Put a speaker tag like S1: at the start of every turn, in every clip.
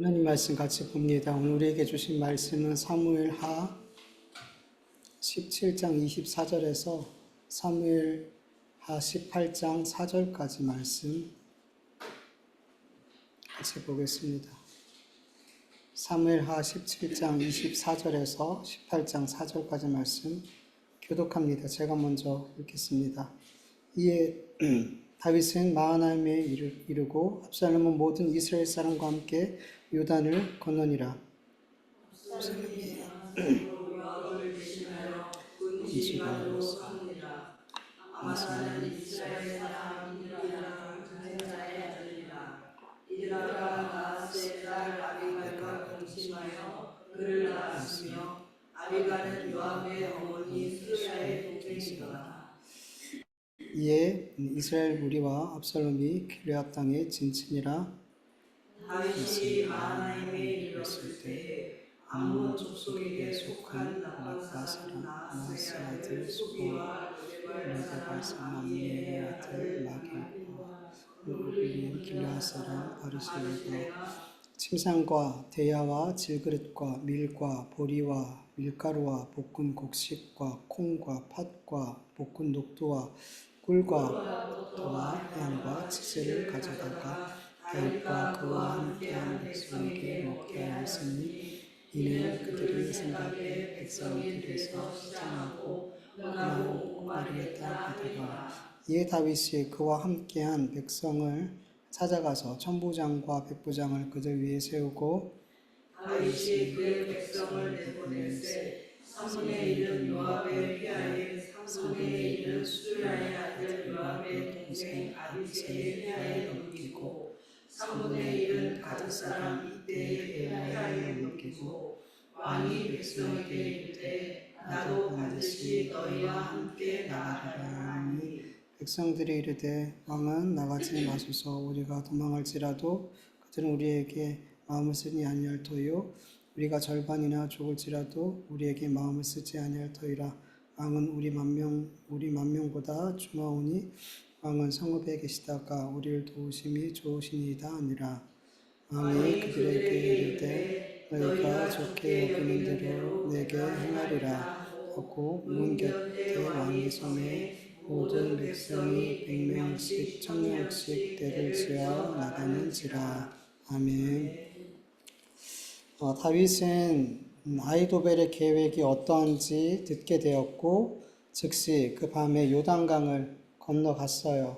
S1: 하나님 말씀 같이 봅니다. 오늘 우리에게 주신 말씀은 사무엘하 17장 24절에서 사무엘하 18장 4절까지 말씀 같이 보겠습니다. 사무엘하 17장 24절에서 18장 4절까지 말씀 교독합니다. 제가 먼저 읽겠습니다. 이에 다윗은 마하나임에 이르고 압살롬은 모든 이스라엘 사람과 함께 요단을 건너니라. 압살롬이
S2: 그를 낳았으며 아비갈은 요압의 어머니 스루야의 동생이더라.
S1: 이에 이스라엘 무리와 압살롬이 길르앗 땅에 진친이라.
S2: 다윗이 마하나임에 이르렀을 때 암몬 족속에게 속한 라바사 사람 나하스 아들 소비와 로데발 사람 암미엘의 아들 마길과
S1: 루벤 길르앗 사람 바르실레가 침상과 대야와 질그릇과 밀과 보리와 밀가루와 볶은 곡식과 콩과 팥과 볶은 녹두와 꿀과 포도와 향과 치즈를 가져다가 다윗과 그와 함께한 백성에게 먹게 하였으니 이는 그들의 생각에 백성이 들에서 시장하고 그냥 마르겠다 하더라. 이에 다윗이 그와 함께한 백성을 찾아가서 천부장과 백부장을 그들 위에 세우고
S2: 다윗이 그 백성을 내보내세 3분의 1은 요압의 휘하에 3분의 1은 스루야의 아들 요압의 동생 아비새의 휘하에 넘기고 3분의 1은 가드 사람 이때의 휘하에 넘기고 왕이 백성에게 이르되 나도 반드시 너희와 함께 나가리라 하니
S1: 백성들이 이르되 왕은 나가지 마소서. 우리가 도망할지라도 그들은 우리에게 마음을 쓰지 아니할 터이요 우리가 절반이나 죽을지라도 우리에게 마음을 쓰지 아니할 터이라. 왕은 우리 만명보다 중하오니 왕은 성읍에 계시다가 우리를 도우심이 좋으시니이다 하니라. 왕이 그들에게 이르되 너희가 좋게 여기는 대로 내게 행하리라 하고 문 곁에 왕의 손에 모든 백성이 100명씩 1000명씩 대를 지어 나가는지라. 아멘. 다윗은 아히도벨의 계획이 어떠한지 듣게 되었고 즉시 그 밤에 요단강을 건너갔어요.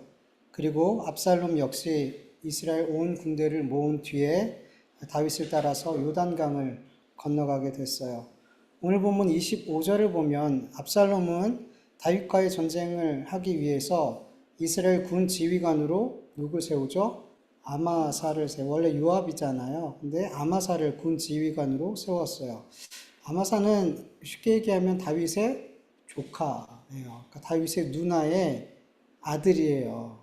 S1: 그리고 압살롬 역시 이스라엘 온 군대를 모은 뒤에 다윗을 따라서 요단강을 건너가게 됐어요. 오늘 본문 25절을 보면 압살롬은 다윗과의 전쟁을 하기 위해서 이스라엘 군 지휘관으로 누굴 세우죠? 아마사를 원래 요압이잖아요. 근데 아마사를 군 지휘관으로 세웠어요. 아마사는 쉽게 얘기하면 다윗의 조카예요. 그러니까 다윗의 누나의 아들이에요.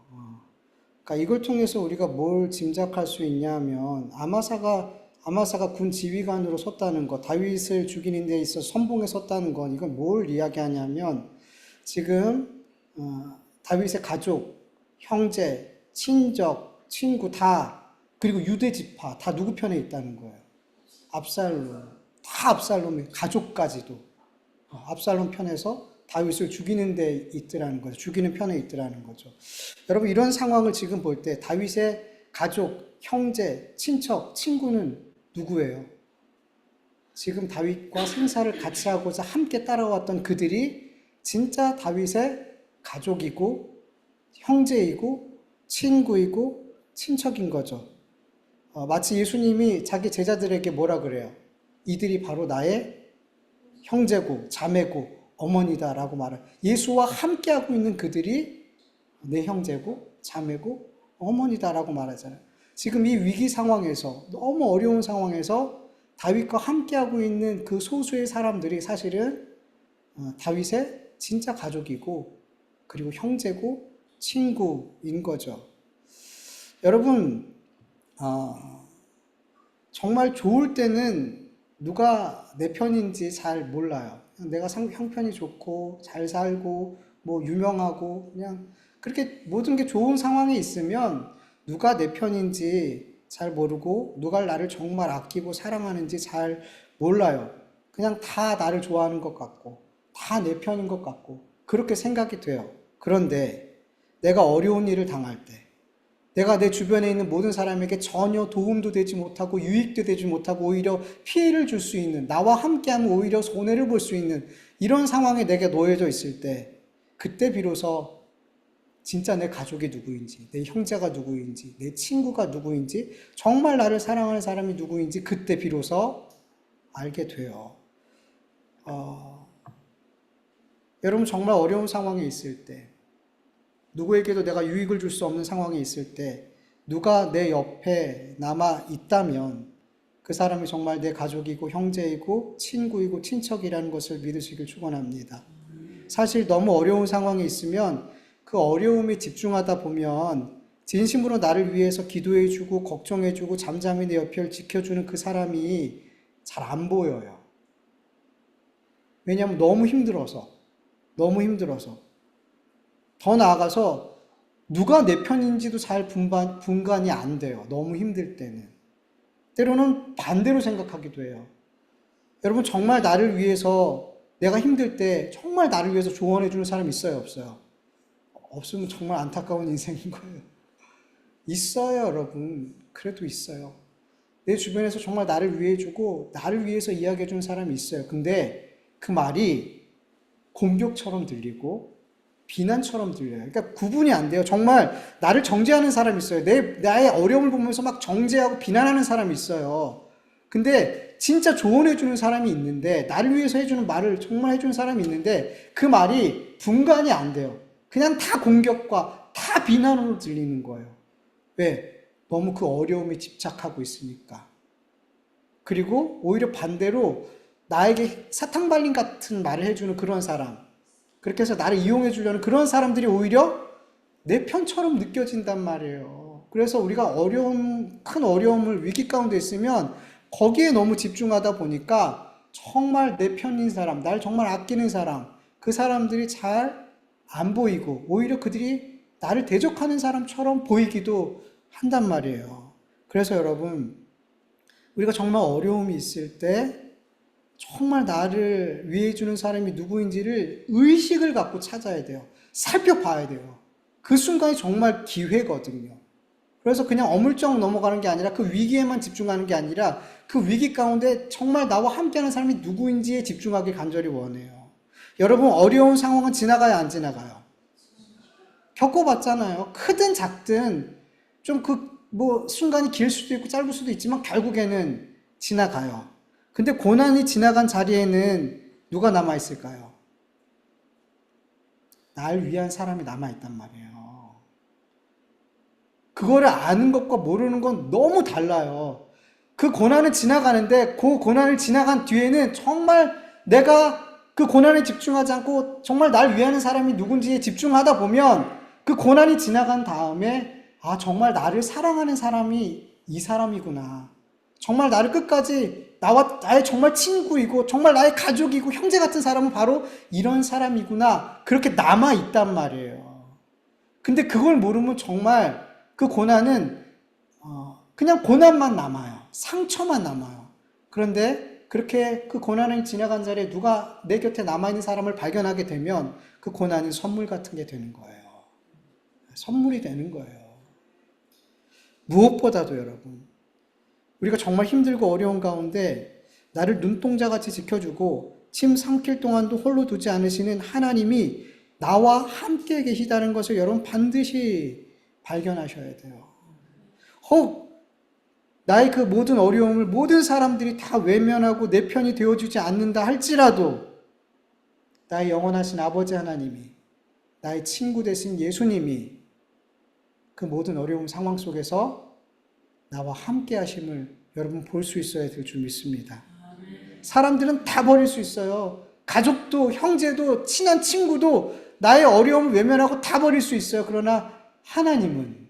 S1: 그러니까 이걸 통해서 우리가 뭘 짐작할 수 있냐면 아마사가 군 지휘관으로 섰다는 것, 다윗을 죽이는 데 있어 선봉에 섰다는 것, 이건 뭘 이야기하냐면 지금 다윗의 가족, 형제, 친적, 친구 다 그리고 유대 지파 다 누구 편에 있다는 거예요. 압살롬, 다 압살롬의 가족까지도 압살롬 편에서 다윗을 죽이는 데 있더라는 거죠. 죽이는 편에 있더라는 거죠. 여러분 이런 상황을 지금 볼 때 다윗의 가족, 형제, 친척, 친구는 누구예요? 지금 다윗과 생사를 같이 하고자 함께 따라왔던 그들이 진짜 다윗의 가족이고 형제이고 친구이고 친척인 거죠. 마치 예수님이 자기 제자들에게 뭐라 그래요? 이들이 바로 나의 형제고 자매고 어머니다라고 말해요. 예수와 함께하고 있는 그들이 내 형제고 자매고 어머니다라고 말하잖아요. 지금 이 위기 상황에서 너무 어려운 상황에서 다윗과 함께하고 있는 그 소수의 사람들이 사실은 다윗의 진짜 가족이고 그리고 형제고 친구인 거죠. 여러분 정말 좋을 때는 누가 내 편인지 잘 몰라요. 내가 형편이 좋고 잘 살고 뭐 유명하고 그냥 그렇게 모든 게 좋은 상황에 있으면 누가 내 편인지 잘 모르고 누가 나를 정말 아끼고 사랑하는지 잘 몰라요. 그냥 다 나를 좋아하는 것 같고 다 내 편인 것 같고 그렇게 생각이 돼요. 그런데 내가 어려운 일을 당할 때 내가 내 주변에 있는 모든 사람에게 전혀 도움도 되지 못하고 유익도 되지 못하고 오히려 피해를 줄 수 있는, 나와 함께하면 오히려 손해를 볼 수 있는 이런 상황에 내가 놓여져 있을 때 그때 비로소 진짜 내 가족이 누구인지, 내 형제가 누구인지, 내 친구가 누구인지, 정말 나를 사랑하는 사람이 누구인지 그때 비로소 알게 돼요. 여러분 정말 어려운 상황에 있을 때, 누구에게도 내가 유익을 줄 수 없는 상황에 있을 때 누가 내 옆에 남아 있다면 그 사람이 정말 내 가족이고 형제이고 친구이고 친척이라는 것을 믿으시길 축원합니다. 사실 너무 어려운 상황에 있으면 그 어려움에 집중하다 보면 진심으로 나를 위해서 기도해주고 걱정해주고 잠잠히 내 옆을 지켜주는 그 사람이 잘 안 보여요. 왜냐하면 너무 힘들어서 더 나아가서 누가 내 편인지도 잘 분간이 안 돼요. 너무 힘들 때는. 때로는 반대로 생각하기도 해요. 여러분 정말 나를 위해서 내가 힘들 때 정말 나를 위해서 조언해 주는 사람 있어요? 없어요? 없으면 정말 안타까운 인생인 거예요. 있어요, 여러분. 그래도 있어요. 내 주변에서 정말 나를 위해 주고 나를 위해서 이야기해 주는 사람이 있어요. 근데 그 말이 공격처럼 들리고 비난처럼 들려요. 그러니까 구분이 안 돼요. 정말 나를 정죄하는 사람이 있어요. 나의 어려움을 보면서 막 정죄하고 비난하는 사람이 있어요. 근데 진짜 조언해주는 사람이 있는데, 나를 위해서 해주는 말을 정말 해주는 사람이 있는데, 그 말이 분간이 안 돼요. 그냥 다 공격과 다 비난으로 들리는 거예요. 왜? 너무 그 어려움에 집착하고 있으니까. 그리고 오히려 반대로 나에게 사탕 발림 같은 말을 해주는 그런 사람, 그렇게 해서 나를 이용해 주려는 그런 사람들이 오히려 내 편처럼 느껴진단 말이에요. 그래서 우리가 큰 어려움을 위기 가운데 있으면 거기에 너무 집중하다 보니까 정말 내 편인 사람, 날 정말 아끼는 사람, 그 사람들이 잘 안 보이고 오히려 그들이 나를 대적하는 사람처럼 보이기도 한단 말이에요. 그래서 여러분, 우리가 정말 어려움이 있을 때 정말 나를 위해 주는 사람이 누구인지를 의식을 갖고 찾아야 돼요. 살펴봐야 돼요. 그 순간이 정말 기회거든요. 그래서 그냥 어물쩍 넘어가는 게 아니라 그 위기에만 집중하는 게 아니라 그 위기 가운데 정말 나와 함께하는 사람이 누구인지에 집중하길 간절히 원해요. 여러분 어려운 상황은 지나가요, 안 지나가요? 겪어봤잖아요. 크든 작든 좀 순간이 길 수도 있고 짧을 수도 있지만 결국에는 지나가요. 근데 고난이 지나간 자리에는 누가 남아있을까요? 날 위한 사람이 남아있단 말이에요. 그거를 아는 것과 모르는 건 너무 달라요. 그 고난은 지나가는데 그 고난을 지나간 뒤에는 정말 내가 그 고난에 집중하지 않고 정말 날 위하는 사람이 누군지에 집중하다 보면 그 고난이 지나간 다음에 정말 나를 사랑하는 사람이 이 사람이구나. 정말 나를 끝까지 나의 정말 친구이고 정말 나의 가족이고 형제 같은 사람은 바로 이런 사람이구나. 그렇게 남아있단 말이에요. 근데 그걸 모르면 정말 그 고난은 그냥 고난만 남아요. 상처만 남아요. 그런데 그렇게 그 고난이 지나간 자리에 누가 내 곁에 남아있는 사람을 발견하게 되면 그 고난은 선물 같은 게 되는 거예요. 선물이 되는 거예요. 무엇보다도 여러분, 우리가 정말 힘들고 어려운 가운데 나를 눈동자같이 지켜주고 침 삼킬 동안도 홀로 두지 않으시는 하나님이 나와 함께 계시다는 것을 여러분 반드시 발견하셔야 돼요. 혹 나의 그 모든 어려움을 모든 사람들이 다 외면하고 내 편이 되어주지 않는다 할지라도 나의 영원하신 아버지 하나님이, 나의 친구 되신 예수님이 그 모든 어려움 상황 속에서 나와 함께 하심을 여러분 볼 수 있어야 될 줄 믿습니다. 사람들은 다 버릴 수 있어요. 가족도 형제도 친한 친구도 나의 어려움을 외면하고 다 버릴 수 있어요. 그러나 하나님은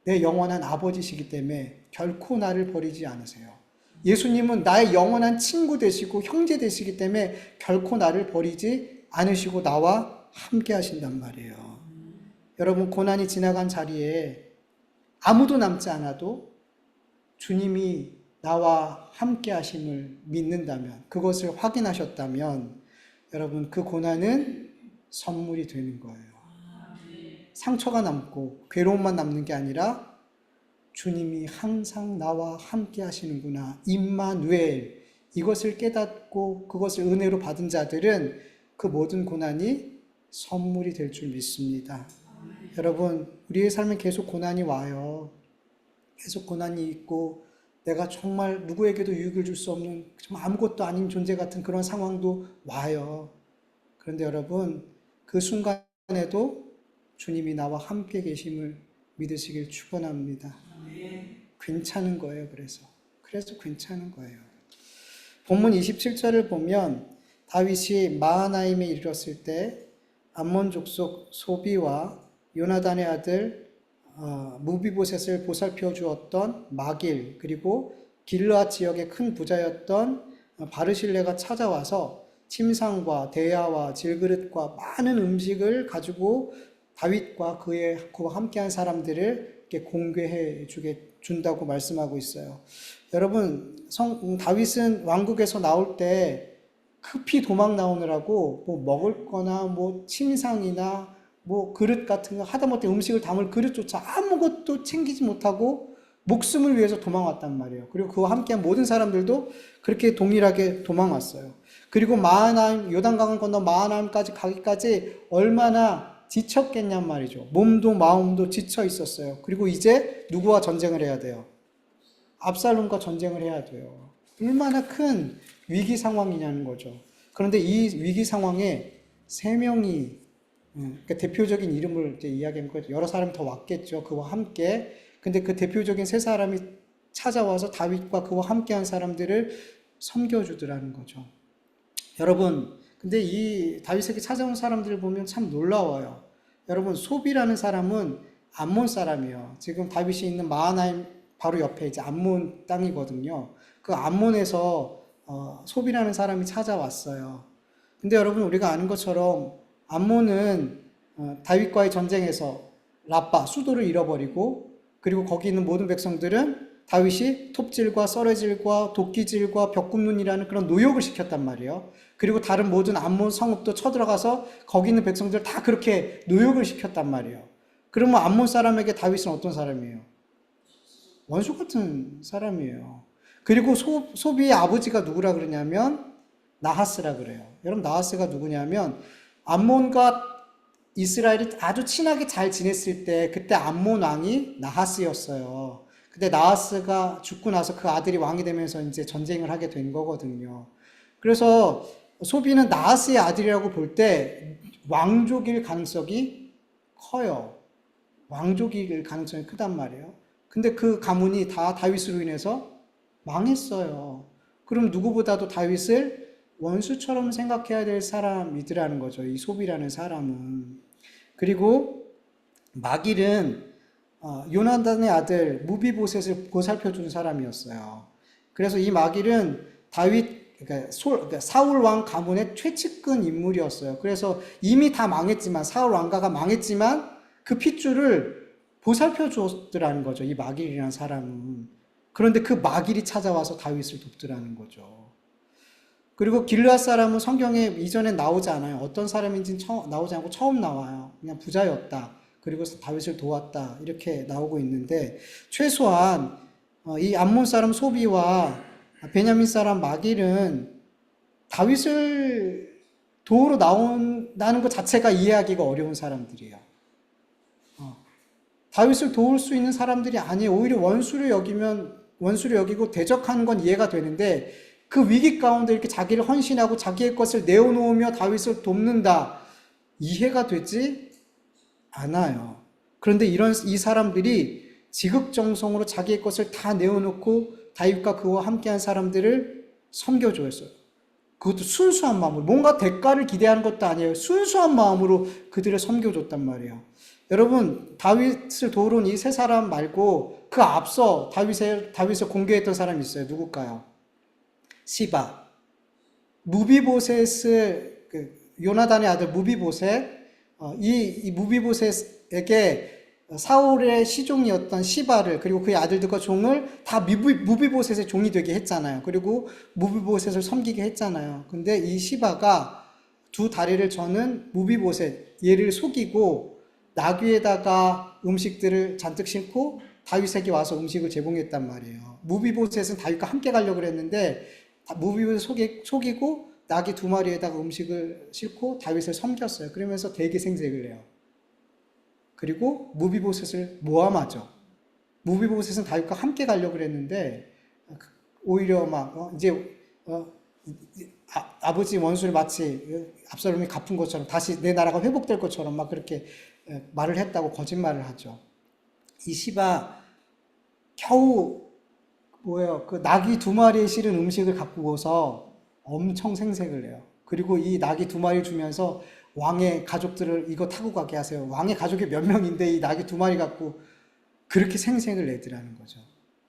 S1: 내 영원한 아버지시기 때문에 결코 나를 버리지 않으세요. 예수님은 나의 영원한 친구 되시고 형제 되시기 때문에 결코 나를 버리지 않으시고 나와 함께 하신단 말이에요. 여러분 고난이 지나간 자리에 아무도 남지 않아도 주님이 나와 함께 하심을 믿는다면, 그것을 확인하셨다면 여러분 그 고난은 선물이 되는 거예요. 상처가 남고 괴로움만 남는 게 아니라 주님이 항상 나와 함께 하시는구나, 임마누엘, 이것을 깨닫고 그것을 은혜로 받은 자들은 그 모든 고난이 선물이 될 줄 믿습니다. 여러분, 우리의 삶에 계속 고난이 와요. 계속 고난이 있고 내가 정말 누구에게도 유익을 줄 수 없는 정말 아무것도 아닌 존재 같은 그런 상황도 와요. 그런데 여러분, 그 순간에도 주님이 나와 함께 계심을 믿으시길 축원합니다. 괜찮은 거예요. 그래서 괜찮은 거예요. 본문 27절을 보면 다윗이 마하나임에 이르렀을 때 암몬 족속 소비와 요나단의 아들 무비보셋을 보살펴 주었던 마길, 그리고 길르앗 지역의 큰 부자였던 바르실레가 찾아와서 침상과 대야와 질그릇과 많은 음식을 가지고 다윗과 그와 함께한 사람들을 이렇게 공개해 준다고 말씀하고 있어요. 여러분, 다윗은 왕국에서 나올 때 급히 도망 나오느라고 뭐 먹을 거나 뭐 침상이나 뭐 그릇 같은 거, 하다못해 음식을 담을 그릇조차 아무것도 챙기지 못하고 목숨을 위해서 도망왔단 말이에요. 그리고 그와 함께한 모든 사람들도 그렇게 동일하게 도망왔어요. 그리고 마하나임, 요단강을 건너 마하나임까지 가기까지 얼마나 지쳤겠냔 말이죠. 몸도 마음도 지쳐 있었어요. 그리고 이제 누구와 전쟁을 해야 돼요? 압살롬과 전쟁을 해야 돼요. 얼마나 큰 위기 상황이냐는 거죠. 그런데 이 위기 상황에 세 명이, 그러니까 대표적인 이름을 이제 이야기한 거죠. 여러 사람이 더 왔겠죠. 그와 함께. 근데 그 대표적인 세 사람이 찾아와서 다윗과 그와 함께한 사람들을 섬겨주더라는 거죠. 여러분, 근데 이 다윗에게 찾아온 사람들을 보면 참 놀라워요. 여러분, 소비라는 사람은 암몬 사람이에요. 지금 다윗이 있는 마하나임 바로 옆에 이제 암몬 땅이거든요. 그 암몬에서 소비라는 사람이 찾아왔어요. 근데 여러분, 우리가 아는 것처럼 암몬은 다윗과의 전쟁에서 라빠, 수도를 잃어버리고, 그리고 거기 있는 모든 백성들은 다윗이 톱질과 썰어질과 도끼질과 벽 굽는이라는 그런 노역을 시켰단 말이에요. 그리고 다른 모든 암몬 성읍도 쳐들어가서 거기 있는 백성들 다 그렇게 노역을 시켰단 말이에요. 그러면 암몬 사람에게 다윗은 어떤 사람이에요? 원수 같은 사람이에요. 그리고 소비의 아버지가 누구라 그러냐면 나하스라 그래요. 여러분, 나하스가 누구냐면 암몬과 이스라엘이 아주 친하게 잘 지냈을 때 그때 암몬 왕이 나하스였어요. 근데 나하스가 죽고 나서 그 아들이 왕이 되면서 이제 전쟁을 하게 된 거거든요. 그래서 소비는 나하스의 아들이라고 볼 때 왕족일 가능성이 커요. 왕족일 가능성이 크단 말이에요. 근데 그 가문이 다 다윗으로 인해서 망했어요. 그럼 누구보다도 다윗을 원수처럼 생각해야 될 사람이더라는 거죠. 이 소비라는 사람은. 그리고 마길은 요나단의 아들 무비보셋을 보살펴 준 사람이었어요. 그래서 이 마길은 그러니까 사울 왕 가문의 최측근 인물이었어요. 그래서 이미 다 망했지만, 사울 왕가가 망했지만 그 핏줄을 보살펴 줬더라는 거죠. 이 마길이라는 사람은. 그런데 그 마길이 찾아와서 다윗을 돕더라는 거죠. 그리고 길르앗 사람은 성경에 이전에 나오지 않아요. 어떤 사람인지는 나오지 않고 처음 나와요. 그냥 부자였다. 그리고 다윗을 도왔다. 이렇게 나오고 있는데, 최소한 이 암몬 사람 소비와 베냐민 사람 마길은 다윗을 도우러 나온다는 것 자체가 이해하기가 어려운 사람들이에요. 다윗을 도울 수 있는 사람들이 아니에요. 오히려 원수를 여기고 대적하는 건 이해가 되는데, 그 위기 가운데 이렇게 자기를 헌신하고 자기의 것을 내어놓으며 다윗을 돕는다, 이해가 되지 않아요. 그런데 이 사람들이 지극정성으로 자기의 것을 다 내어놓고 다윗과 그와 함께한 사람들을 섬겨줬어요. 그것도 순수한 마음으로, 뭔가 대가를 기대하는 것도 아니에요. 순수한 마음으로 그들을 섬겨줬단 말이에요. 여러분, 다윗을 도우러 온 이 세 사람 말고 그 앞서 다윗을 공개했던 사람이 있어요. 누굴까요? 시바. 무비보셋을, 요나단의 아들 무비보셋, 이 무비보셋에게 사울의 시종이었던 시바를 그리고 그의 아들들과 종을 다 무비보셋의 종이 되게 했잖아요. 그리고 무비보셋을 섬기게 했잖아요. 근데 이 시바가 두 다리를 저는 무비보셋 얘를 속이고 나귀에다가 음식들을 잔뜩 싣고 다윗에게 와서 음식을 제공했단 말이에요. 무비보셋은 다윗과 함께 가려고 그랬는데 무비보셋 속이고 나귀 두 마리에다가 음식을 싣고 다윗을 섬겼어요. 그러면서 되게 생색을 내요. 그리고 무비보셋을 모함하죠. 무비보셋은 다윗과 함께 가려고 그랬는데 오히려 막 이제 아버지 원수를 마치 압살롬이 갚은 것처럼 다시 내 나라가 회복될 것처럼 막 그렇게 말을 했다고 거짓말을 하죠. 이 시바 겨우 그 나귀 두 마리에 실은 음식을 갖고 오서 엄청 생색을 내요. 그리고 이 나귀 두 마리 주면서 왕의 가족들을 이거 타고 가게 하세요. 왕의 가족이 몇 명인데 이 나귀 두 마리 갖고 그렇게 생색을 내더라는 거죠.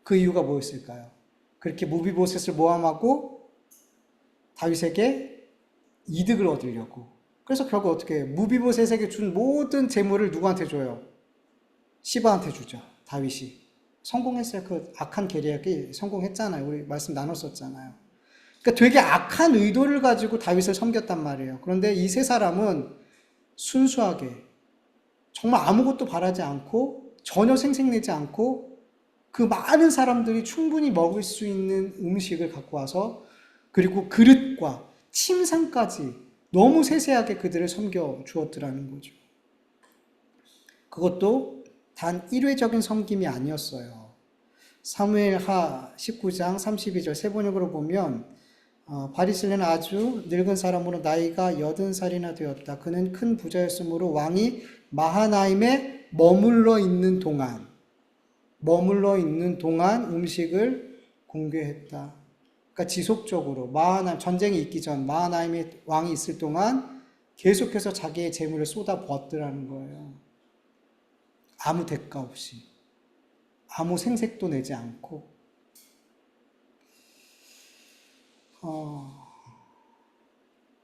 S1: 그 이유가 뭐였을까요? 그렇게 무비보셋을 모함하고 다윗에게 이득을 얻으려고. 그래서 결국 어떻게 해요? 무비보셋에게 준 모든 재물을 누구한테 줘요? 시바한테 주죠. 다윗이. 성공했어요. 그 악한 계략이 성공했잖아요. 우리 말씀 나눴었잖아요. 그러니까 되게 악한 의도를 가지고 다윗을 섬겼단 말이에요. 그런데 이 세 사람은 순수하게 정말 아무것도 바라지 않고 전혀 생색내지 않고 그 많은 사람들이 충분히 먹을 수 있는 음식을 갖고 와서 그리고 그릇과 침상까지 너무 세세하게 그들을 섬겨 주었더라는 거죠. 그것도 단 일회적인 섬김이 아니었어요. 사무엘하 19장 32절 세 번역으로 보면 바리실레는 아주 늙은 사람으로 나이가 80살이나 되었다. 그는 큰 부자였으므로 왕이 마하나임에 머물러 있는 동안 음식을 공개했다. 그러니까 지속적으로 마하나임 전쟁이 있기 전 마하나임의 왕이 있을 동안 계속해서 자기의 재물을 쏟아 부었더라는 거예요. 아무 대가 없이 아무 생색도 내지 않고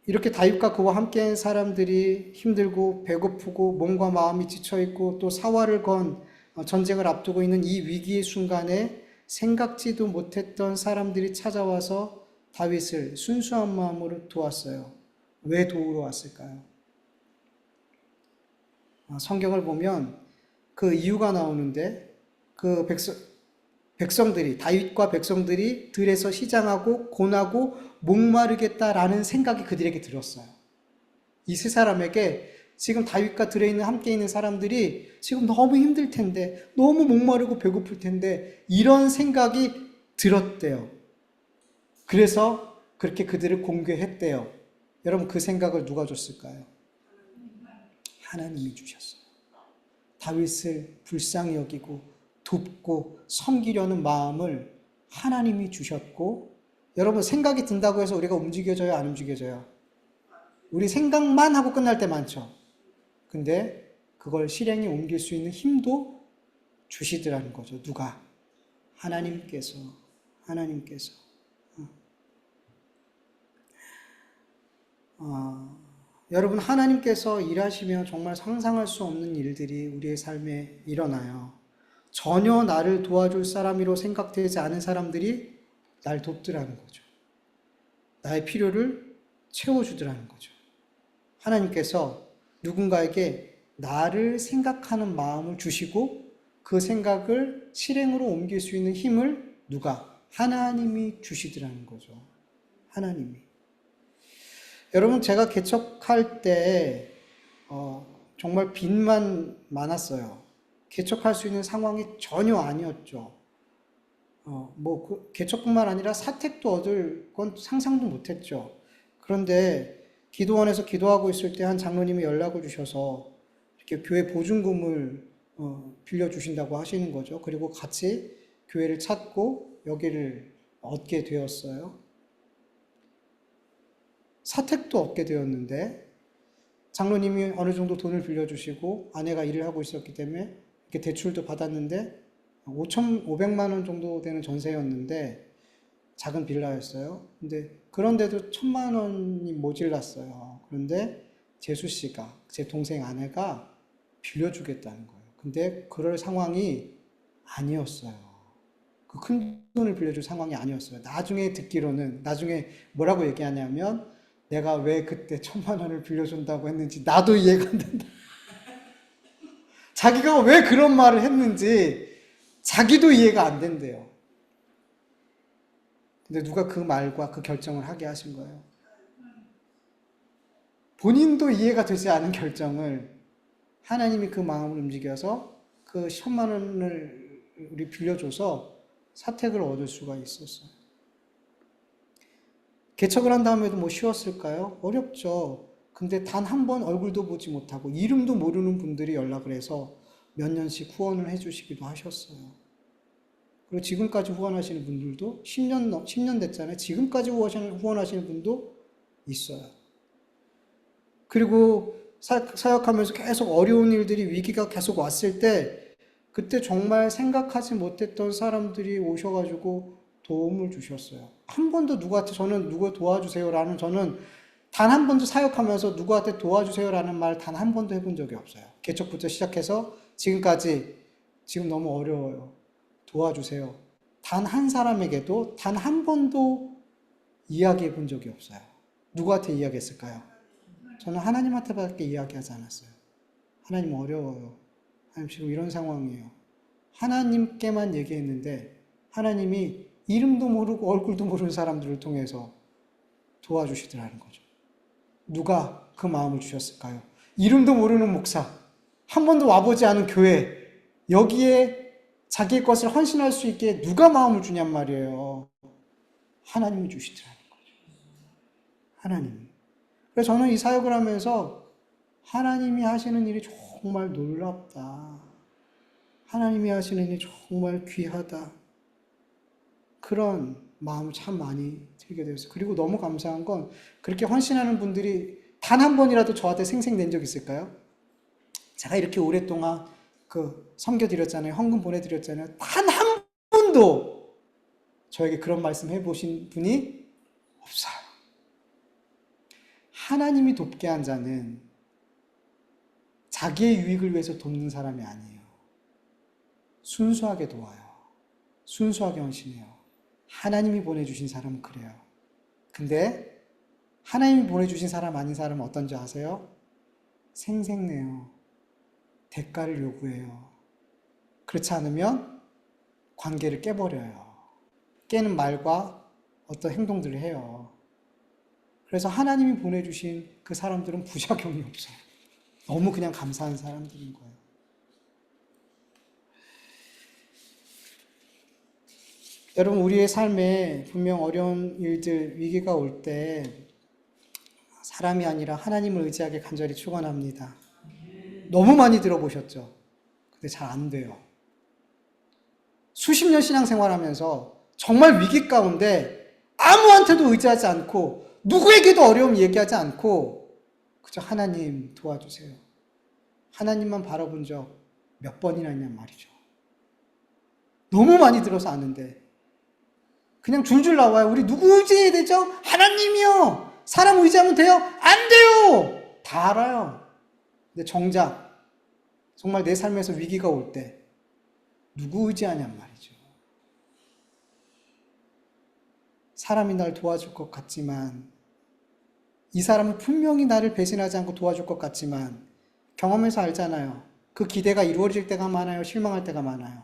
S1: 이렇게 다윗과 그와 함께한 사람들이 힘들고 배고프고 몸과 마음이 지쳐있고 또 사활을 건 전쟁을 앞두고 있는 이 위기의 순간에 생각지도 못했던 사람들이 찾아와서 다윗을 순수한 마음으로 도왔어요. 왜 도우러 왔을까요? 성경을 보면 그 이유가 나오는데 그 백성들이 다윗과 백성들이 들에서 시장하고 고나고 목마르겠다라는 생각이 그들에게 들었어요. 이 세 사람에게 지금 다윗과 들에 있는 함께 있는 사람들이 지금 너무 힘들 텐데 너무 목마르고 배고플 텐데 이런 생각이 들었대요. 그래서 그렇게 그들을 공개했대요. 여러분 그 생각을 누가 줬을까요? 하나님이 주셨어요. 다윗을 불쌍히 여기고 돕고 섬기려는 마음을 하나님이 주셨고 여러분 생각이 든다고 해서 우리가 움직여져요? 안 움직여져요? 우리 생각만 하고 끝날 때 많죠. 근데 그걸 실행에 옮길 수 있는 힘도 주시더라는 거죠. 누가? 하나님께서. 여러분 하나님께서 일하시면 정말 상상할 수 없는 일들이 우리의 삶에 일어나요. 전혀 나를 도와줄 사람이로 생각되지 않은 사람들이 날 돕더라는 거죠. 나의 필요를 채워주더라는 거죠. 하나님께서 누군가에게 나를 생각하는 마음을 주시고 그 생각을 실행으로 옮길 수 있는 힘을 누가? 하나님이 주시더라는 거죠. 하나님이. 여러분 제가 개척할 때 정말 빚만 많았어요. 개척할 수 있는 상황이 전혀 아니었죠. 개척뿐만 아니라 사택도 얻을 건 상상도 못했죠. 그런데 기도원에서 기도하고 있을 때 한 장로님이 연락을 주셔서 이렇게 교회 보증금을 빌려주신다고 하시는 거죠. 그리고 같이 교회를 찾고 여기를 얻게 되었어요. 사택도 얻게 되었는데 장로님이 어느 정도 돈을 빌려주시고 아내가 일을 하고 있었기 때문에 이렇게 대출도 받았는데 500만 원 정도 되는 전세였는데 작은 빌라였어요. 근데 그런데도 1,000만 원이 모질랐어요. 그런데 재수 씨가 제 동생 아내가 빌려주겠다는 거예요. 근데 그럴 상황이 아니었어요. 그 큰 돈을 빌려줄 상황이 아니었어요. 나중에 뭐라고 얘기하냐면 내가 왜 그때 1,000만 원을 빌려준다고 했는지 나도 이해가 안 된다. 자기가 왜 그런 말을 했는지 자기도 이해가 안 된대요. 근데 누가 그 말과 그 결정을 하게 하신 거예요? 본인도 이해가 되지 않은 결정을 하나님이 그 마음을 움직여서 그 1,000만 원을 우리 빌려줘서 사택을 얻을 수가 있었어요. 개척을 한 다음에도 뭐 쉬웠을까요? 어렵죠. 근데 단 한 번 얼굴도 보지 못하고 이름도 모르는 분들이 연락을 해서 몇 년씩 후원을 해주시기도 하셨어요. 그리고 지금까지 후원하시는 분들도 10년 됐잖아요. 지금까지 후원하시는 분도 있어요. 그리고 사역하면서 계속 어려운 일들이 위기가 계속 왔을 때 그때 정말 생각하지 못했던 사람들이 오셔가지고 도움을 주셨어요. 한 번도 저는 누구 도와주세요라는 저는 단 한 번도 사역하면서 누구한테 도와주세요라는 말 단 한 번도 해본 적이 없어요. 개척부터 시작해서 지금까지 지금 너무 어려워요. 도와주세요. 단 한 사람에게도 단 한 번도 이야기해 본 적이 없어요. 누구한테 이야기했을까요? 저는 하나님한테밖에 이야기하지 않았어요. 하나님 어려워요. 하나님 지금 이런 상황이에요. 하나님께만 얘기했는데 하나님이 이름도 모르고 얼굴도 모르는 사람들을 통해서 도와주시더라는 거죠. 누가 그 마음을 주셨을까요? 이름도 모르는 목사, 한 번도 와보지 않은 교회, 여기에 자기의 것을 헌신할 수 있게 누가 마음을 주냔 말이에요. 하나님이 주시더라는 거죠. 하나님. 그래서 저는 이 사역을 하면서 하나님이 하시는 일이 정말 놀랍다. 하나님이 하시는 일이 정말 귀하다. 그런 마음을 참 많이 들게 되었어요. 그리고 너무 감사한 건 그렇게 헌신하는 분들이 단 한 번이라도 저한테 생생낸 적 있을까요? 제가 이렇게 오랫동안 섬겨드렸잖아요. 헌금 보내드렸잖아요. 단 한 번도 저에게 그런 말씀 해보신 분이 없어요. 하나님이 돕게 한 자는 자기의 유익을 위해서 돕는 사람이 아니에요. 순수하게 도와요. 순수하게 헌신해요. 하나님이 보내주신 사람은 그래요. 근데 하나님이 보내주신 사람 아닌 사람은 어떤지 아세요? 생색내요. 대가를 요구해요. 그렇지 않으면 관계를 깨버려요. 깨는 말과 어떤 행동들을 해요. 그래서 하나님이 보내주신 그 사람들은 부작용이 없어요. 너무 그냥 감사한 사람들인 거예요. 여러분, 우리의 삶에 분명 어려운 일들, 위기가 올 때 사람이 아니라 하나님을 의지하게 간절히 축원합니다. 너무 많이 들어보셨죠? 근데 잘 안 돼요. 수십 년 신앙생활하면서 정말 위기 가운데 아무한테도 의지하지 않고 누구에게도 어려움 얘기하지 않고 그저 하나님 도와주세요. 하나님만 바라본 적 몇 번이나 있냔 말이죠. 너무 많이 들어서 아는데 그냥 줄줄 나와요. 우리 누구 의지해야 되죠? 하나님이요. 사람 의지하면 돼요? 안 돼요. 다 알아요. 근데 정작 정말 내 삶에서 위기가 올 때 누구 의지하냔 말이죠. 사람이 날 도와줄 것 같지만 이 사람은 분명히 나를 배신하지 않고 도와줄 것 같지만 경험에서 알잖아요. 그 기대가 이루어질 때가 많아요? 실망할 때가 많아요?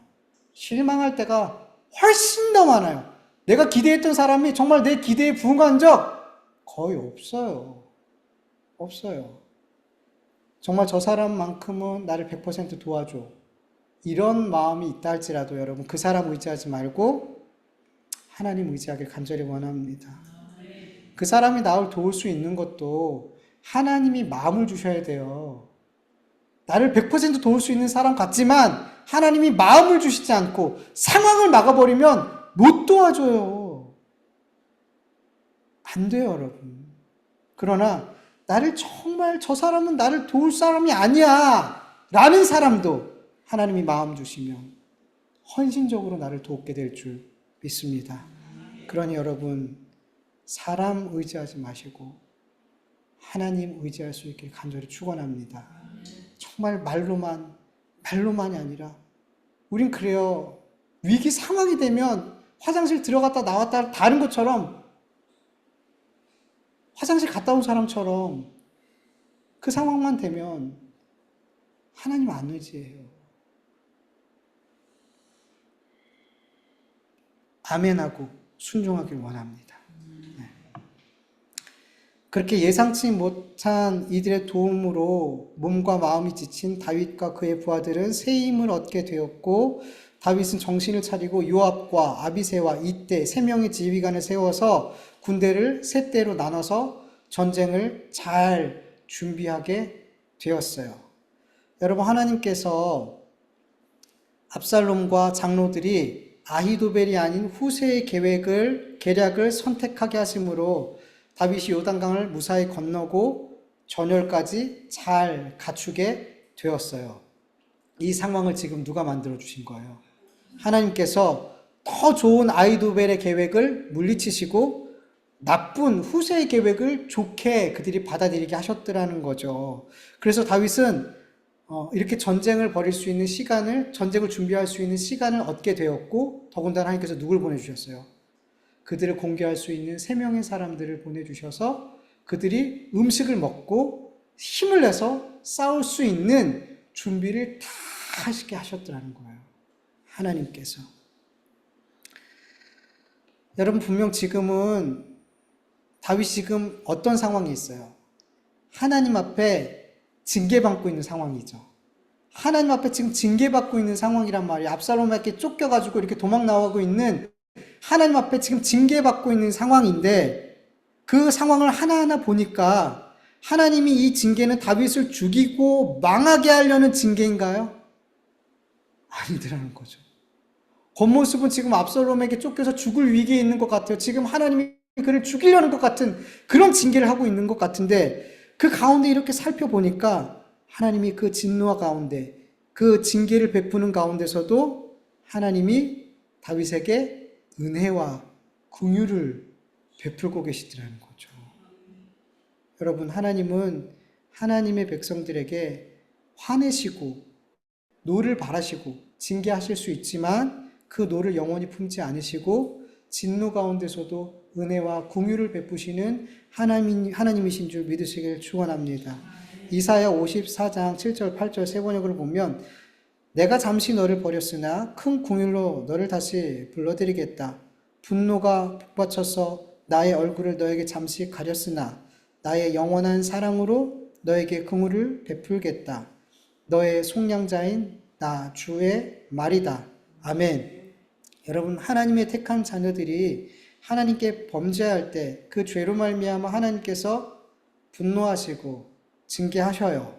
S1: 실망할 때가 훨씬 더 많아요. 내가 기대했던 사람이 정말 내 기대에 부응한 적 거의 없어요. 없어요. 정말 저 사람만큼은 나를 100% 도와줘. 이런 마음이 있다 할지라도 여러분 그 사람 의지하지 말고 하나님 의지하길 간절히 원합니다. 그 사람이 나를 도울 수 있는 것도 하나님이 마음을 주셔야 돼요. 나를 100% 도울 수 있는 사람 같지만 하나님이 마음을 주시지 않고 상황을 막아버리면 못 도와줘요. 안 돼요, 여러분. 그러나 나를 정말 저 사람은 나를 도울 사람이 아니야 라는 사람도 하나님이 마음 주시면 헌신적으로 나를 돕게 될 줄 믿습니다. 그러니 여러분 사람 의지하지 마시고 하나님 의지할 수 있길 간절히 축원합니다. 정말 말로만 말로만이 아니라 우린 그래요. 위기 상황이 되면 화장실 들어갔다 나왔다 다른 것처럼, 화장실 갔다 온 사람처럼 그 상황만 되면 하나님 안 의지해요. 아멘하고 순종하길 원합니다. 네. 그렇게 예상치 못한 이들의 도움으로 몸과 마음이 지친 다윗과 그의 부하들은 새 힘을 얻게 되었고, 다윗은 정신을 차리고 요압과 아비새와 이떼 세 명의 지휘관을 세워서 군대를 세 대로 나눠서 전쟁을 잘 준비하게 되었어요. 여러분, 하나님께서 압살롬과 장로들이 아히도벨이 아닌 후세의 계략을 선택하게 하심으로 다윗이 요단강을 무사히 건너고 전열까지 잘 갖추게 되었어요. 이 상황을 지금 누가 만들어 주신 거예요? 하나님께서 더 좋은 아히도벨의 계획을 물리치시고 나쁜 후세의 계획을 좋게 그들이 받아들이게 하셨더라는 거죠. 그래서 다윗은 이렇게 전쟁을 벌일 수 있는 시간을, 전쟁을 준비할 수 있는 시간을 얻게 되었고, 더군다나 하나님께서 누굴 보내주셨어요? 그들을 공개할 수 있는 3명의 사람들을 보내주셔서 그들이 음식을 먹고 힘을 내서 싸울 수 있는 준비를 다 하시게 하셨더라는 거예요. 하나님께서. 여러분, 분명 지금은 다윗이 지금 어떤 상황이 있어요? 하나님 앞에 징계받고 있는 상황이죠. 하나님 앞에 지금 징계받고 있는 상황이란 말이에요. 압살롬에게 쫓겨가지고 이렇게 도망 나가고 있는, 하나님 앞에 지금 징계받고 있는 상황인데, 그 상황을 하나하나 보니까 하나님이 이 징계는 다윗을 죽이고 망하게 하려는 징계인가요? 아니더라는 거죠. 겉모습은 지금 압살롬에게 쫓겨서 죽을 위기에 있는 것 같아요. 지금 하나님이 그를 죽이려는 것 같은 그런 징계를 하고 있는 것 같은데, 그 가운데 이렇게 살펴보니까 하나님이 그 진노와 가운데, 그 징계를 베푸는 가운데서도 하나님이 다윗에게 은혜와 긍휼을 베풀고 계시더라는 거죠. 여러분, 하나님은 하나님의 백성들에게 화내시고 노를 바라시고 징계하실 수 있지만 그 노를 영원히 품지 않으시고 진노 가운데서도 은혜와 긍휼을 베푸시는 하나님이신 줄 믿으시길 축원합니다. 이사야 54장 7절 8절 세 번역을 보면 내가 잠시 너를 버렸으나 큰 긍휼로 너를 다시 불러드리겠다. 분노가 북받쳐서 나의 얼굴을 너에게 잠시 가렸으나 나의 영원한 사랑으로 너에게 긍휼을 베풀겠다. 너의 속량자인 나 주의 말이다. 아멘. 여러분, 하나님의 택한 자녀들이 하나님께 범죄할 때 그 죄로 말미암아 하나님께서 분노하시고 징계하셔요.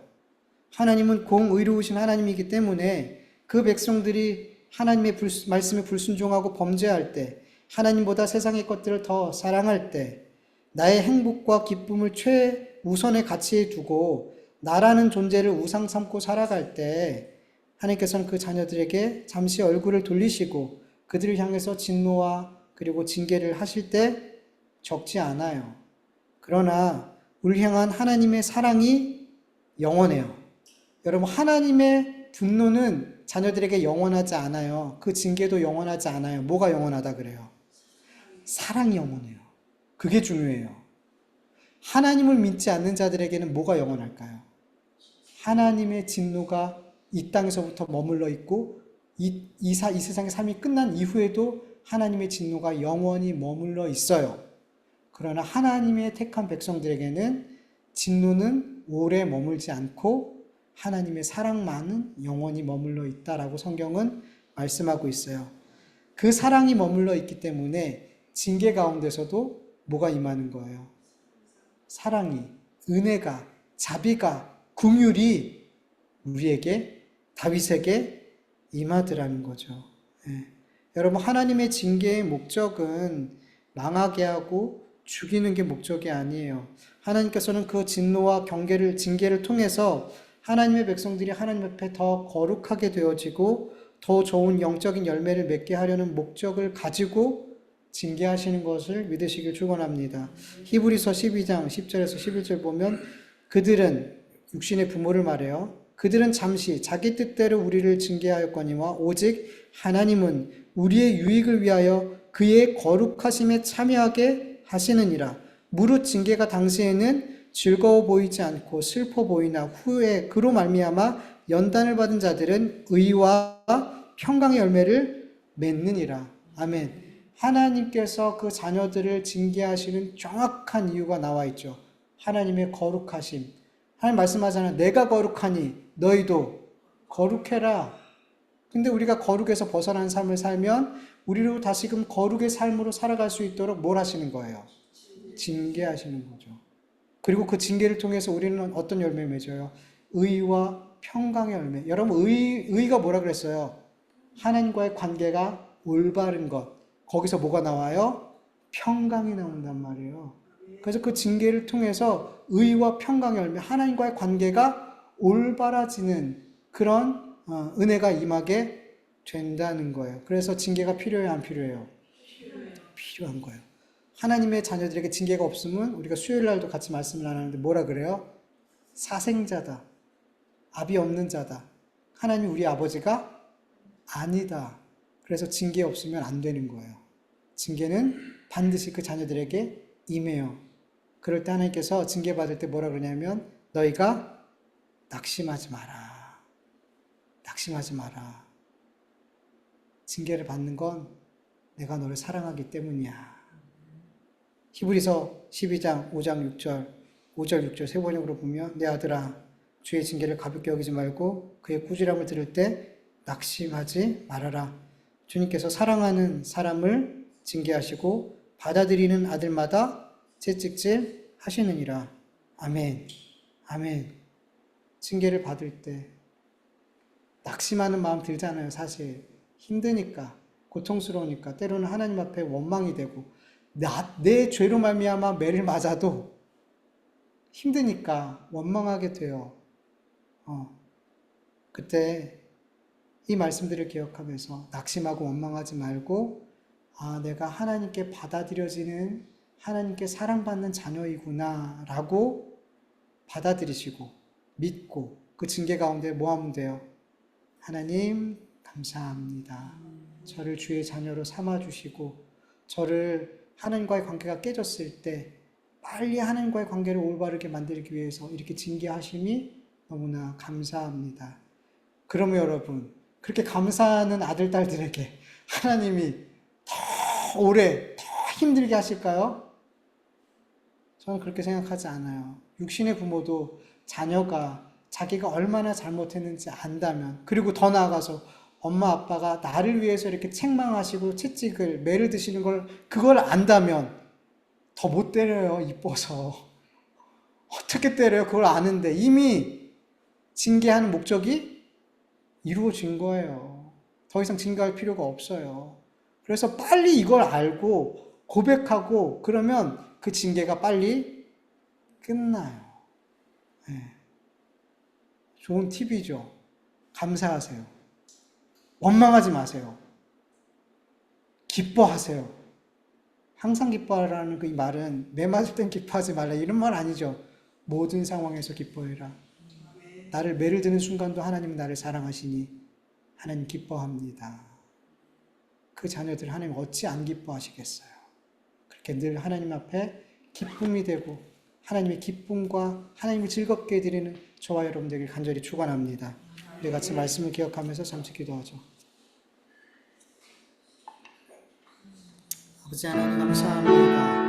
S1: 하나님은 공의로우신 하나님이기 때문에 그 백성들이 하나님의 말씀에 불순종하고 범죄할 때, 하나님보다 세상의 것들을 더 사랑할 때, 나의 행복과 기쁨을 최우선의 가치에 두고 나라는 존재를 우상 삼고 살아갈 때 하나님께서는 그 자녀들에게 잠시 얼굴을 돌리시고 그들을 향해서 진노와 그리고 징계를 하실 때 적지 않아요. 그러나 우리 향한 하나님의 사랑이 영원해요. 여러분, 하나님의 분노는 자녀들에게 영원하지 않아요. 그 징계도 영원하지 않아요. 뭐가 영원하다 그래요? 사랑이 영원해요. 그게 중요해요. 하나님을 믿지 않는 자들에게는 뭐가 영원할까요? 하나님의 진노가 이 땅에서부터 머물러 있고 이 세상의 삶이 끝난 이후에도 하나님의 진노가 영원히 머물러 있어요. 그러나 하나님의 택한 백성들에게는 진노는 오래 머물지 않고 하나님의 사랑만은 영원히 머물러 있다라고 성경은 말씀하고 있어요. 그 사랑이 머물러 있기 때문에 징계 가운데서도 뭐가 임하는 거예요? 사랑이, 은혜가, 자비가, 긍휼이 우리에게, 다윗에게 임하더라는 거죠. 예. 여러분, 하나님의 징계의 목적은 망하게 하고 죽이는 게 목적이 아니에요. 하나님께서는 그 진노와 징계를 통해서 하나님의 백성들이 하나님 앞에 더 거룩하게 되어지고 더 좋은 영적인 열매를 맺게 하려는 목적을 가지고 징계하시는 것을 믿으시길 축원합니다. 히브리서 12장 10절에서 11절 보면 그들은 육신의 부모를 말해요. 그들은 잠시 자기 뜻대로 우리를 징계하였거니와 오직 하나님은 우리의 유익을 위하여 그의 거룩하심에 참여하게 하시느니라. 무릇 징계가 당시에는 즐거워 보이지 않고 슬퍼 보이나 후에 그로 말미암아 연단을 받은 자들은 의와 평강의 열매를 맺느니라. 아멘. 하나님께서 그 자녀들을 징계하시는 정확한 이유가 나와 있죠. 하나님의 거룩하심. 하나님 말씀하잖아요. 내가 거룩하니 너희도 거룩해라. 근데 우리가 거룩에서 벗어난 삶을 살면 우리로 다시금 거룩의 삶으로 살아갈 수 있도록 뭘 하시는 거예요? 징계하시는 거죠. 그리고 그 징계를 통해서 우리는 어떤 열매를 맺어요? 의와 평강의 열매. 여러분, 의가 뭐라 그랬어요? 하나님과의 관계가 올바른 것. 거기서 뭐가 나와요? 평강이 나온단 말이에요. 그래서 그 징계를 통해서 의와 평강의 열매, 하나님과의 관계가 올바라지는 그런 은혜가 임하게 된다는 거예요. 그래서 징계가 필요해요, 안 필요해요? 필요한 거예요. 하나님의 자녀들에게 징계가 없으면 우리가 수요일 날도 같이 말씀을 나누는데 뭐라 그래요? 사생자다. 압이 없는 자다. 하나님 우리 아버지가 아니다. 그래서 징계 없으면 안 되는 거예요. 징계는 반드시 그 자녀들에게 임해요. 그럴 때 하나님께서 징계받을 때 뭐라 그러냐면 너희가 낙심하지 마라. 낙심하지 마라. 징계를 받는 건 내가 너를 사랑하기 때문이야. 히브리서 12장 5장 6절 5절 6절 세 번역으로 보면 내 아들아 주의 징계를 가볍게 여기지 말고 그의 꾸지람을 들을 때 낙심하지 말아라. 주님께서 사랑하는 사람을 징계하시고 받아들이는 아들마다 채찍질 하시느니라. 아멘. 아멘. 징계를 받을 때 낙심하는 마음 들잖아요. 사실 힘드니까 고통스러우니까 때로는 하나님 앞에 원망이 되고 내 죄로 말미암아 매를 맞아도 힘드니까 원망하게 돼요. 그때 이 말씀들을 기억하면서 낙심하고 원망하지 말고 내가 하나님께 받아들여지는 하나님께 사랑받는 자녀이구나 라고 받아들이시고 믿고 그 징계 가운데 뭐 하면 돼요? 하나님 감사합니다. 저를 주의 자녀로 삼아주시고 저를 하나님과의 관계가 깨졌을 때 빨리 하나님과의 관계를 올바르게 만들기 위해서 이렇게 징계하심이 너무나 감사합니다. 그러면 여러분 그렇게 감사하는 아들, 딸들에게 하나님이 더 오래, 더 힘들게 하실까요? 저는 그렇게 생각하지 않아요. 육신의 부모도 자녀가 자기가 얼마나 잘못했는지 안다면, 그리고 더 나아가서 엄마, 아빠가 나를 위해서 이렇게 책망하시고 채찍을, 매를 드시는 그걸 안다면 더 못 때려요, 이뻐서. 어떻게 때려요? 그걸 아는데 이미 징계하는 목적이 이루어진 거예요. 더 이상 징계할 필요가 없어요. 그래서 빨리 이걸 알고 고백하고 그러면 그 징계가 빨리 끝나요. 네. 좋은 팁이죠. 감사하세요. 원망하지 마세요. 기뻐하세요. 항상 기뻐하라는 그 말은 매 맞을 땐 기뻐하지 말라 이런 말 아니죠. 모든 상황에서 기뻐해라. 나를 매를 드는 순간도 하나님은 나를 사랑하시니 하나님 기뻐합니다. 그 자녀들 하나님 어찌 안 기뻐하시겠어요. 그렇게 늘 하나님 앞에 기쁨이 되고 하나님의 기쁨과 하나님을 즐겁게 해드리는 저와 여러분들에게 간절히 축원합니다. 우리 같이 말씀을 기억하면서 잠시 기도하죠. 아버지 하나님 감사합니다.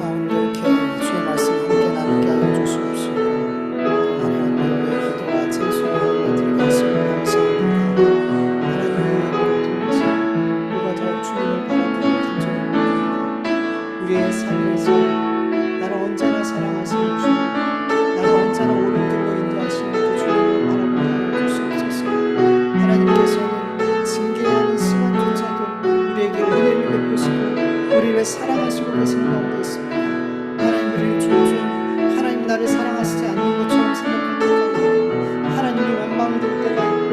S1: 오늘 이렇게 주의 말씀 함께 나누게 하여 주시옵시고 하나님 앞에 기도와 찬송을 드리겠습니다. 감사합니다. 하나님 우리가 더 주님을 바라보는 간절히 우리의 삶에서 나를 언제나 사랑하시는 주님, 나를 언제나 옳은 길로 인도하시는 그 주님을 바라보게 하여 주시옵소서. 하나님께서는 징계하는 시간조차도 우리에게 은혜를 베푸시고 우리를 사랑하시고 계신 가운데 있습니다. 하나님 우리를 종종 하나님 나를 사랑하시지 않는 것처럼 생각할 때가 있고 하나님이 원망이 될 때가 있고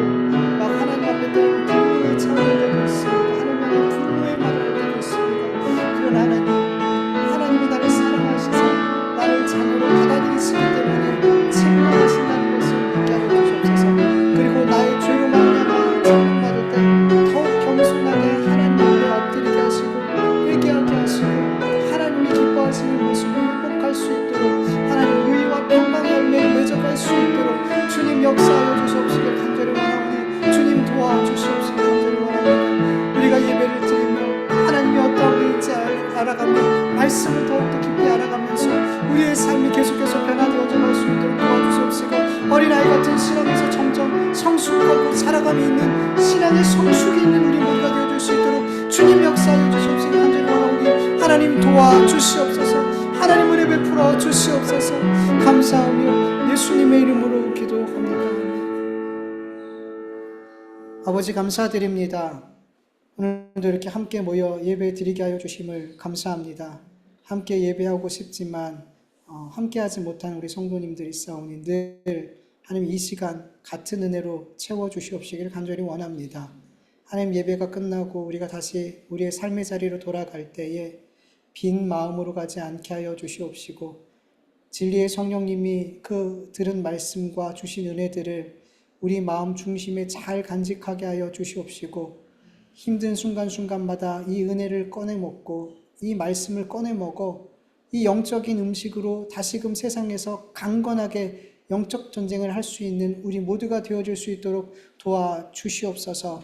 S1: 막 하나님 앞에 때로는 분노의 차원이 되고 있습니다. 하나님의 분노의 말을 할 때도 있습니다. 그러나 하나님이 나를 사랑하시사 나를 자녀로 받아들이시기 때문에 책망하신다는 것을 믿게 하여 알아가며 말씀을 더욱더 깊이 알아가면서 우리의 삶이 계속해서 변화되어져 갈 수 있도록 도와주시옵시고, 어린아이 같은 신앙에서 점점 성숙하고 자라감이 있는 신앙의 성숙이 있는 우리 모두가 되어줄 수 있도록 주님 역사하여 주시옵시고 간절히 원하오니 하나님 도와주시옵소서. 하나님 은혜 베풀어 주시옵소서. 감사하며 예수님의 이름으로 기도합니다. 아버지 감사드립니다. 오늘도 이렇게 함께 모여 예배 드리게 하여 주심을 감사합니다. 함께 예배하고 싶지만 함께하지 못한 우리 성도님들이 있사오니 늘 하나님 이 시간 같은 은혜로 채워주시옵시기를 간절히 원합니다. 하나님 예배가 끝나고 우리가 다시 우리의 삶의 자리로 돌아갈 때에 빈 마음으로 가지 않게 하여 주시옵시고, 진리의 성령님이 그 들은 말씀과 주신 은혜들을 우리 마음 중심에 잘 간직하게 하여 주시옵시고, 힘든 순간순간마다 이 은혜를 꺼내 먹고 이 말씀을 꺼내 먹어 이 영적인 음식으로 다시금 세상에서 강건하게 영적 전쟁을 할 수 있는 우리 모두가 되어줄 수 있도록 도와주시옵소서.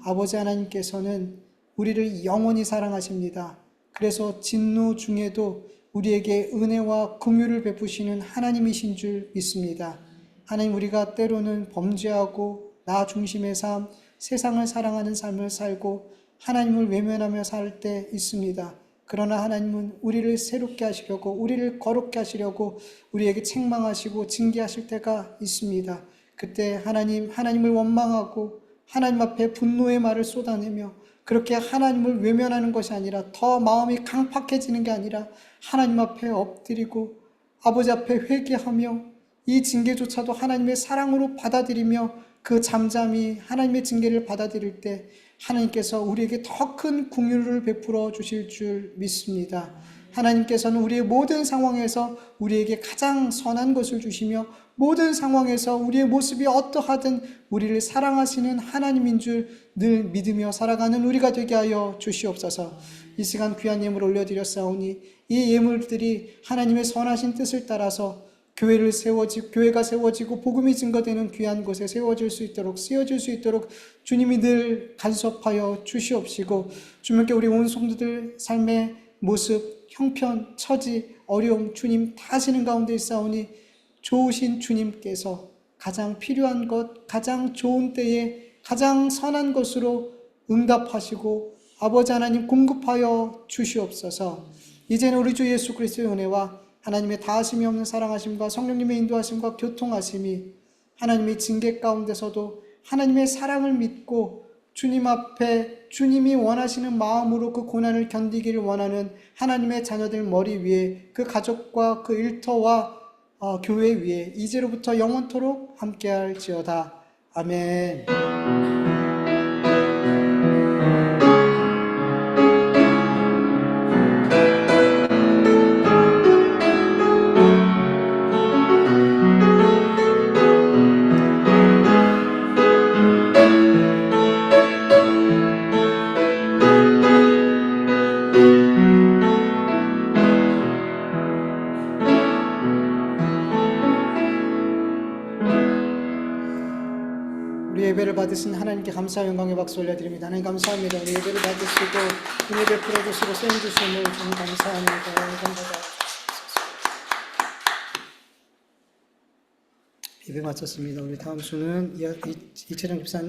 S1: 아버지 하나님께서는 우리를 영원히 사랑하십니다. 그래서 진노 중에도 우리에게 은혜와 긍휼을 베푸시는 하나님이신 줄 믿습니다. 하나님, 우리가 때로는 범죄하고 나 중심의 삶, 세상을 사랑하는 삶을 살고 하나님을 외면하며 살 때 있습니다. 그러나 하나님은 우리를 새롭게 하시려고, 우리를 거룩게 하시려고 우리에게 책망하시고 징계하실 때가 있습니다. 그때 하나님을 원망하고 하나님 앞에 분노의 말을 쏟아내며 그렇게 하나님을 외면하는 것이 아니라 더 마음이 강팍해지는 게 아니라 하나님 앞에 엎드리고 아버지 앞에 회개하며 이 징계조차도 하나님의 사랑으로 받아들이며 그 잠잠히 하나님의 징계를 받아들일 때 하나님께서 우리에게 더 큰 긍휼을 베풀어 주실 줄 믿습니다. 하나님께서는 우리의 모든 상황에서 우리에게 가장 선한 것을 주시며 모든 상황에서 우리의 모습이 어떠하든 우리를 사랑하시는 하나님인 줄 늘 믿으며 살아가는 우리가 되게 하여 주시옵소서. 이 시간 귀한 예물 올려드렸사오니 이 예물들이 하나님의 선하신 뜻을 따라서 교회가 세워지고 복음이 증거되는 귀한 곳에 세워질 수 있도록, 쓰여질 수 있도록 주님이 늘 간섭하여 주시옵시고, 주님께 우리 온 성도들 삶의 모습, 형편, 처지, 어려움 주님 다 아시는 가운데 있사오니 좋으신 주님께서 가장 필요한 것, 가장 좋은 때에 가장 선한 것으로 응답하시고 아버지 하나님 공급하여 주시옵소서. 이제는 우리 주 예수 그리스도의 은혜와 하나님의 다하심이 없는 사랑하심과 성령님의 인도하심과 교통하심이 하나님의 징계 가운데서도 하나님의 사랑을 믿고 주님 앞에 주님이 원하시는 마음으로 그 고난을 견디기를 원하는 하나님의 자녀들 머리 위에, 그 가족과 그 일터와 교회 위에 이제로부터 영원토록 함께할지어다. 아멘. 예배를 받으신 하나님께 감사와 영광의 박수 올려드립니다. 하나님 감사합니다. 우리 예배를 받으시고 은혜 베풀어 주시고 쓰임 주심을 주님 감사합니다. 감사합니다. 예배 마쳤습니다. 우리 다음 주는 이채정 집사님